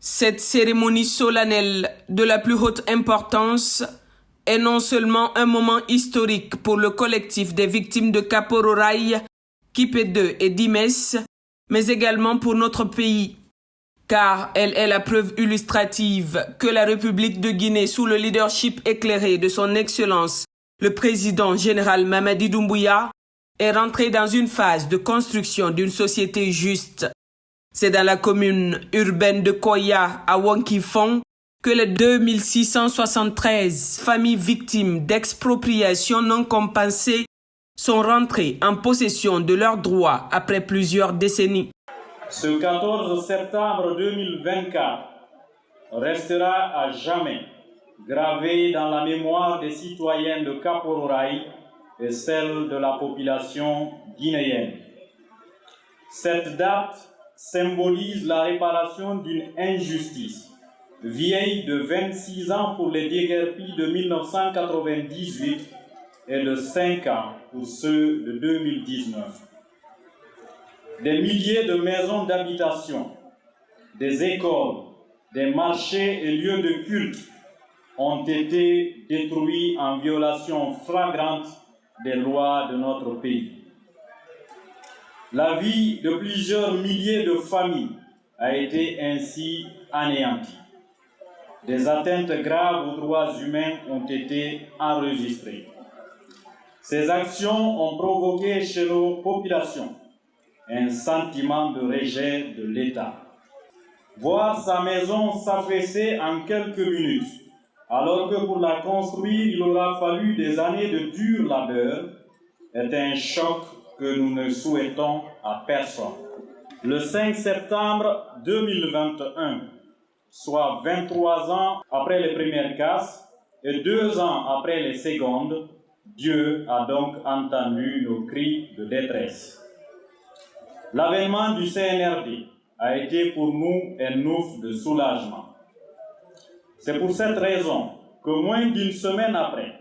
Cette cérémonie solennelle de la plus haute importance est non seulement un moment historique pour le collectif des victimes de Kapororaï, Kipé-2 et Dimes, mais également pour notre pays, car elle est la preuve illustrative que la République de Guinée, sous le leadership éclairé de son Excellence, le président général Mamadi Doumbouya, est rentrée dans une phase de construction d'une société juste. C'est dans la commune urbaine de Koya, à Wonkifong, que les 2673 familles victimes d'expropriation non compensée sont rentrées en possession de leurs droits après plusieurs décennies. Ce 14 septembre 2024 restera à jamais gravé dans la mémoire des citoyens de Kapororaï et celle de la population guinéenne. Cette date symbolise la réparation d'une injustice vieille de 26 ans pour les déguerpis de 1998 et de 5 ans pour ceux de 2019. Des milliers de maisons d'habitation, des écoles, des marchés et lieux de culte ont été détruits en violation flagrante des lois de notre pays. La vie de plusieurs milliers de familles a été ainsi anéantie. Des atteintes graves aux droits humains ont été enregistrées. Ces actions ont provoqué chez nos populations un sentiment de rejet de l'État. Voir sa maison s'affaisser en quelques minutes, alors que pour la construire, il aura fallu des années de dur labeur, est un choc que nous ne souhaitons à personne. Le 5 septembre 2021, soit 23 ans après les premières casses et 2 ans après les secondes, Dieu a donc entendu nos cris de détresse. L'avènement du CNRD a été pour nous un ouf de soulagement. C'est pour cette raison que moins d'une semaine après,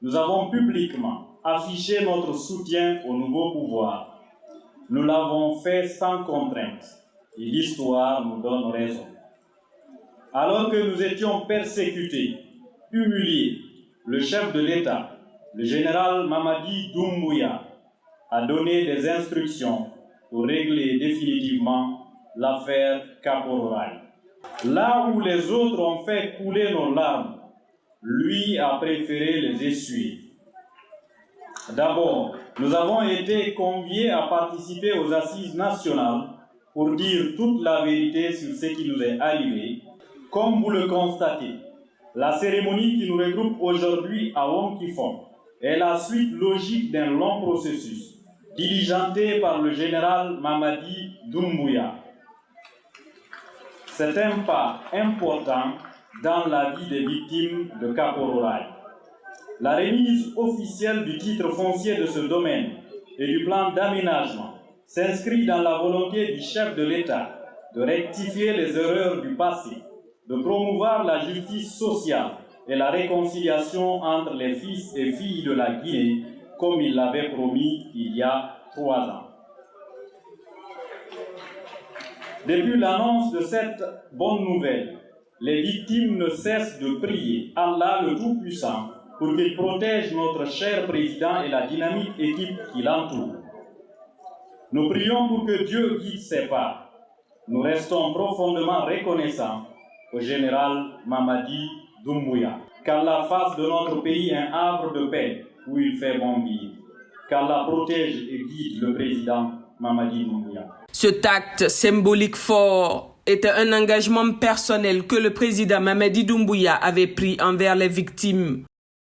nous avons publiquement affiché notre soutien au nouveau pouvoir. Nous l'avons fait sans contrainte et l'histoire nous donne raison. Alors que nous étions persécutés, humiliés, le chef de l'État, le général Mamadi Doumbouya, a donné des instructions pour régler définitivement l'affaire Kapororaï. Là où les autres ont fait couler nos larmes, lui a préféré les essuyer. D'abord, nous avons été conviés à participer aux assises nationales pour dire toute la vérité sur ce qui nous est arrivé. Comme vous le constatez, la cérémonie qui nous regroupe aujourd'hui à Wonkifong est la suite logique d'un long processus, diligenté par le général Mamadi Doumbouya. C'est un pas important dans la vie des victimes de Kapororaï. La remise officielle du titre foncier de ce domaine et du plan d'aménagement s'inscrit dans la volonté du chef de l'État de rectifier les erreurs du passé, de promouvoir la justice sociale et la réconciliation entre les fils et filles de la Guinée, comme il l'avait promis il y a 3 ans. Depuis l'annonce de cette bonne nouvelle, les victimes ne cessent de prier Allah le Tout-Puissant pour qu'il protège notre cher président et la dynamique équipe qui l'entoure. Nous prions pour que Dieu guide ses pas. Nous restons profondément reconnaissants au général Mamadi Doumbouya. Qu'Allah fasse de notre pays un havre de paix où il fait bon vivre. Qu'Allah protège et guide le président Mamadi Doumbouya. Cet acte symbolique fort était un engagement personnel que le président Mamadi Doumbouya avait pris envers les victimes.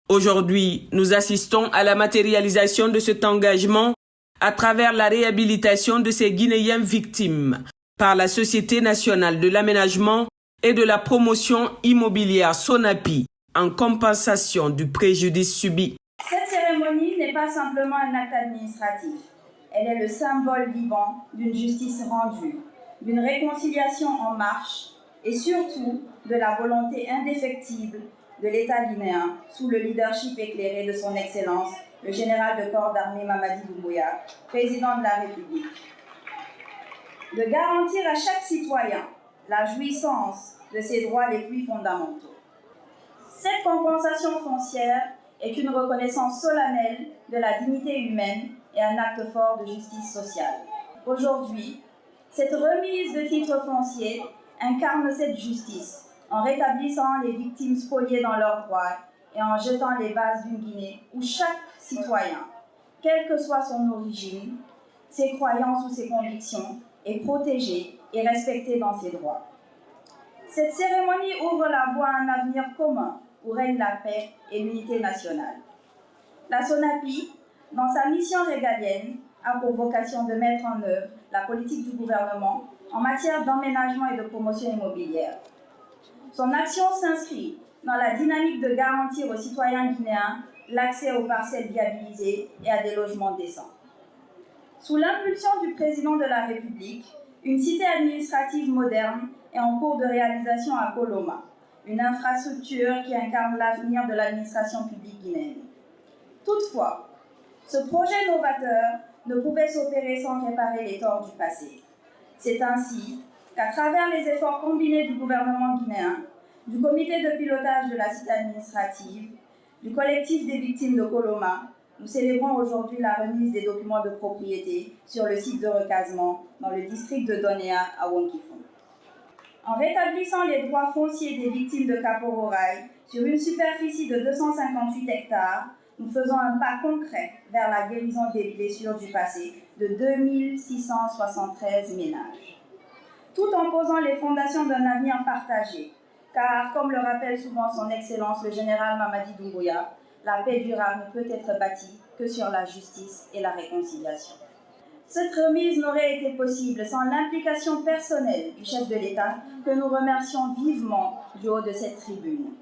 Aujourd'hui, nous assistons à la matérialisation de cet engagement à travers la réhabilitation de ces Guinéens victimes par la Société nationale de l'aménagement et de la promotion immobilière SONAPI en compensation du préjudice subi. Cette cérémonie n'est pas simplement un acte administratif. Elle est le symbole vivant d'une justice rendue, d'une réconciliation en marche et surtout de la volonté indéfectible de l'État guinéen sous le leadership éclairé de son Excellence, le général de corps d'armée Mamadi Doumbouya, président de la République. De garantir à chaque citoyen la jouissance de ses droits les plus fondamentaux. Cette compensation foncière est une reconnaissance solennelle de la dignité humaine et un acte fort de justice sociale. Aujourd'hui, cette remise de titres fonciers incarne cette justice en rétablissant les victimes spoliées dans leurs droits et en jetant les bases d'une Guinée où chaque citoyen, quelle que soit son origine, ses croyances ou ses convictions, est protégé et respecté dans ses droits. Cette cérémonie ouvre la voie à un avenir commun où règne la paix et l'unité nationale. La SONAPI, dans sa mission régalienne, a pour vocation de mettre en œuvre la politique du gouvernement en matière d'emménagement et de promotion immobilière. Son action s'inscrit dans la dynamique de garantir aux citoyens guinéens l'accès aux parcelles viabilisées et à des logements décents. Sous l'impulsion du président de la République, une cité administrative moderne est en cours de réalisation à Koloma, une infrastructure qui incarne l'avenir de l'administration publique guinéenne. Toutefois, ce projet novateur ne pouvait s'opérer sans réparer les torts du passé. C'est ainsi qu'à travers les efforts combinés du gouvernement guinéen, du comité de pilotage de la cité administrative, du collectif des victimes de Koloma, nous célébrons aujourd'hui la remise des documents de propriété sur le site de recasement dans le district de Donéa à Wonkifon. En rétablissant les droits fonciers des victimes de Kapororaï sur une superficie de 258 hectares, nous faisons un pas concret vers la guérison des blessures du passé de 2673 ménages. Tout en posant les fondations d'un avenir partagé, car, comme le rappelle souvent son Excellence le général Mamadi Doumbouya, la paix durable ne peut être bâtie que sur la justice et la réconciliation. Cette remise n'aurait été possible sans l'implication personnelle du chef de l'État que nous remercions vivement du haut de cette tribune.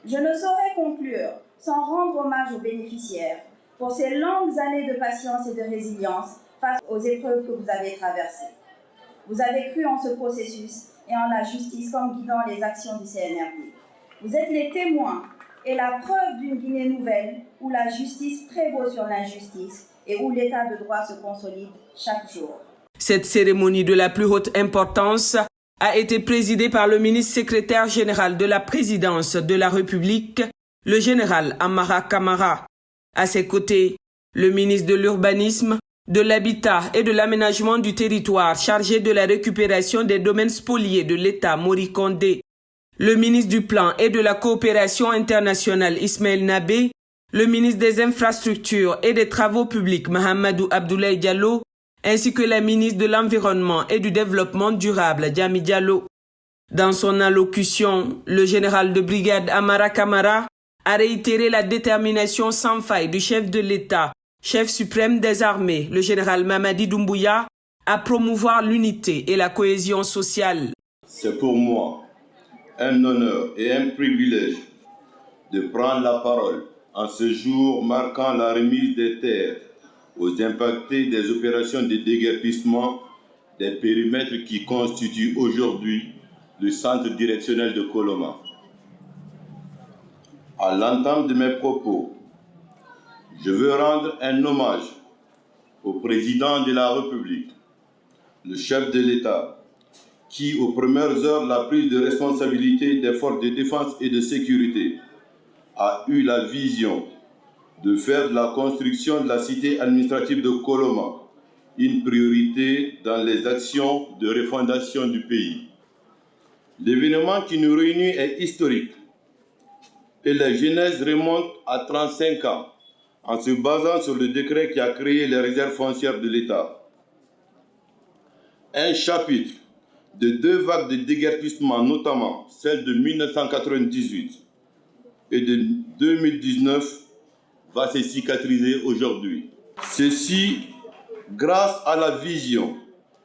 Je ne saurais conclure sans rendre hommage aux bénéficiaires pour ces longues années de patience et de résilience face aux épreuves que vous avez traversées. Vous avez cru en ce processus et en la justice comme guidant les actions du CNRD. Vous êtes les témoins et la preuve d'une Guinée nouvelle où la justice prévaut sur l'injustice et où l'état de droit se consolide chaque jour. Cette cérémonie de la plus haute importance a été présidée par le ministre secrétaire général de la présidence de la République, le général Amara Kamara. À ses côtés, le ministre de l'Urbanisme, de l'Habitat et de l'Aménagement du territoire chargé de la récupération des domaines spoliés de l'État, Mori Kondé, le ministre du Plan et de la Coopération internationale, Ismaël Nabé, le ministre des Infrastructures et des Travaux publics, Mahamadou Abdoulaye Diallo, ainsi que la ministre de l'Environnement et du Développement durable, Diami Diallo. Dans son allocution, le général de brigade Amara Kamara a réitéré la détermination sans faille du chef de l'État, chef suprême des armées, le général Mamadi Doumbouya, à promouvoir l'unité et la cohésion sociale. C'est pour moi un honneur et un privilège de prendre la parole en ce jour marquant la remise des terres aux impactés des opérations de déguerpissement des périmètres qui constituent aujourd'hui le centre directionnel de Koloma. À l'entame de mes propos, je veux rendre un hommage au président de la République, le chef de l'État, qui, aux premières heures de la prise de responsabilité des forces de défense et de sécurité, a eu la vision de faire de la construction de la cité administrative de Koloma une priorité dans les actions de refondation du pays. L'événement qui nous réunit est historique et la genèse remonte à 35 ans en se basant sur le décret qui a créé les réserves foncières de l'État. Un chapitre de 2 vagues de déguerpissement, notamment celle de 1998 et de 2019, va se cicatriser aujourd'hui. Ceci grâce à la vision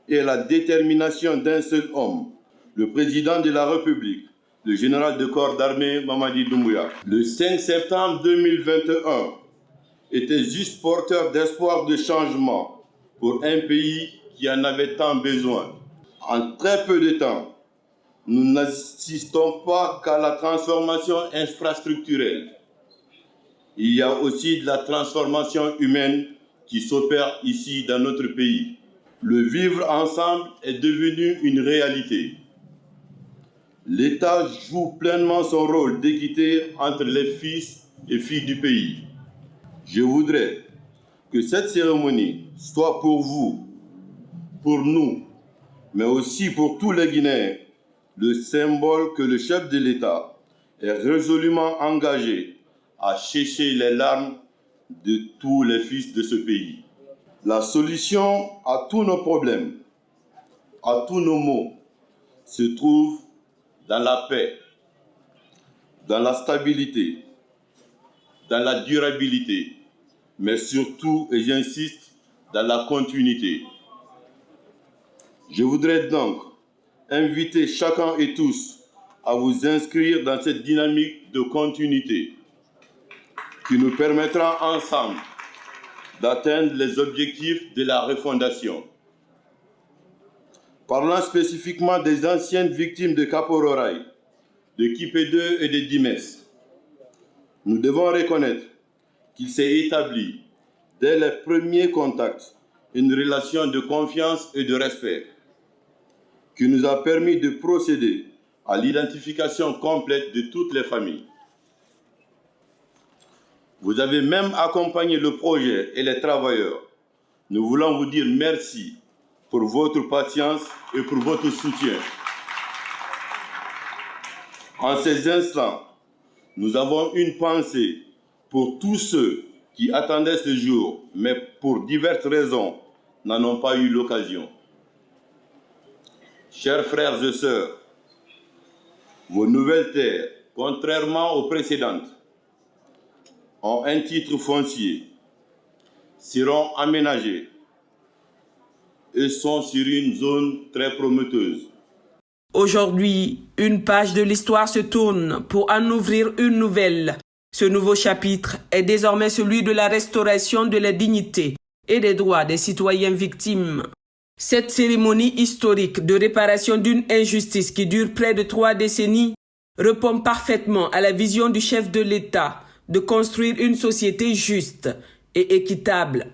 et à la détermination d'un seul homme, le président de la République, le général de corps d'armée Mamadi Doumbouya. Le 5 septembre 2021 était juste porteur d'espoir de changement pour un pays qui en avait tant besoin. En très peu de temps, nous n'assistons pas qu'à la transformation infrastructurelle. Il y a aussi de la transformation humaine qui s'opère ici dans notre pays. Le vivre ensemble est devenu une réalité. l'État joue pleinement son rôle d'équité entre les fils et filles du pays. Je voudrais que cette cérémonie soit pour vous, pour nous, mais aussi pour tous les Guinéens, le symbole que le chef de l'État est résolument engagé à sécher les larmes de tous les fils de ce pays. La solution à tous nos problèmes, à tous nos maux, se trouve dans la paix, dans la stabilité, dans la durabilité, mais surtout, et j'insiste, dans la continuité. Je voudrais donc inviter chacun et tous à vous inscrire dans cette dynamique de continuité qui nous permettra ensemble d'atteindre les objectifs de la refondation. Parlant spécifiquement des anciennes victimes de Kapororaï, de Kipé-2 et de Dimes, nous devons reconnaître qu'il s'est établi, dès les premiers contacts, une relation de confiance et de respect qui nous a permis de procéder à l'identification complète de toutes les familles. Vous avez même accompagné le projet et les travailleurs. Nous voulons vous dire merci pour votre patience et pour votre soutien. En ces instants, nous avons une pensée pour tous ceux qui attendaient ce jour, mais pour diverses raisons n'en ont pas eu l'occasion. Chers frères et sœurs, vos nouvelles terres, contrairement aux précédentes, ont un titre foncier, seront aménagées et sont sur une zone très prometteuse. Aujourd'hui, une page de l'histoire se tourne pour en ouvrir une nouvelle. Ce nouveau chapitre est désormais celui de la restauration de la dignité et des droits des citoyens victimes. Cette cérémonie historique de réparation d'une injustice qui dure près de 3 décennies répond parfaitement à la vision du chef de l'État de construire une société juste et équitable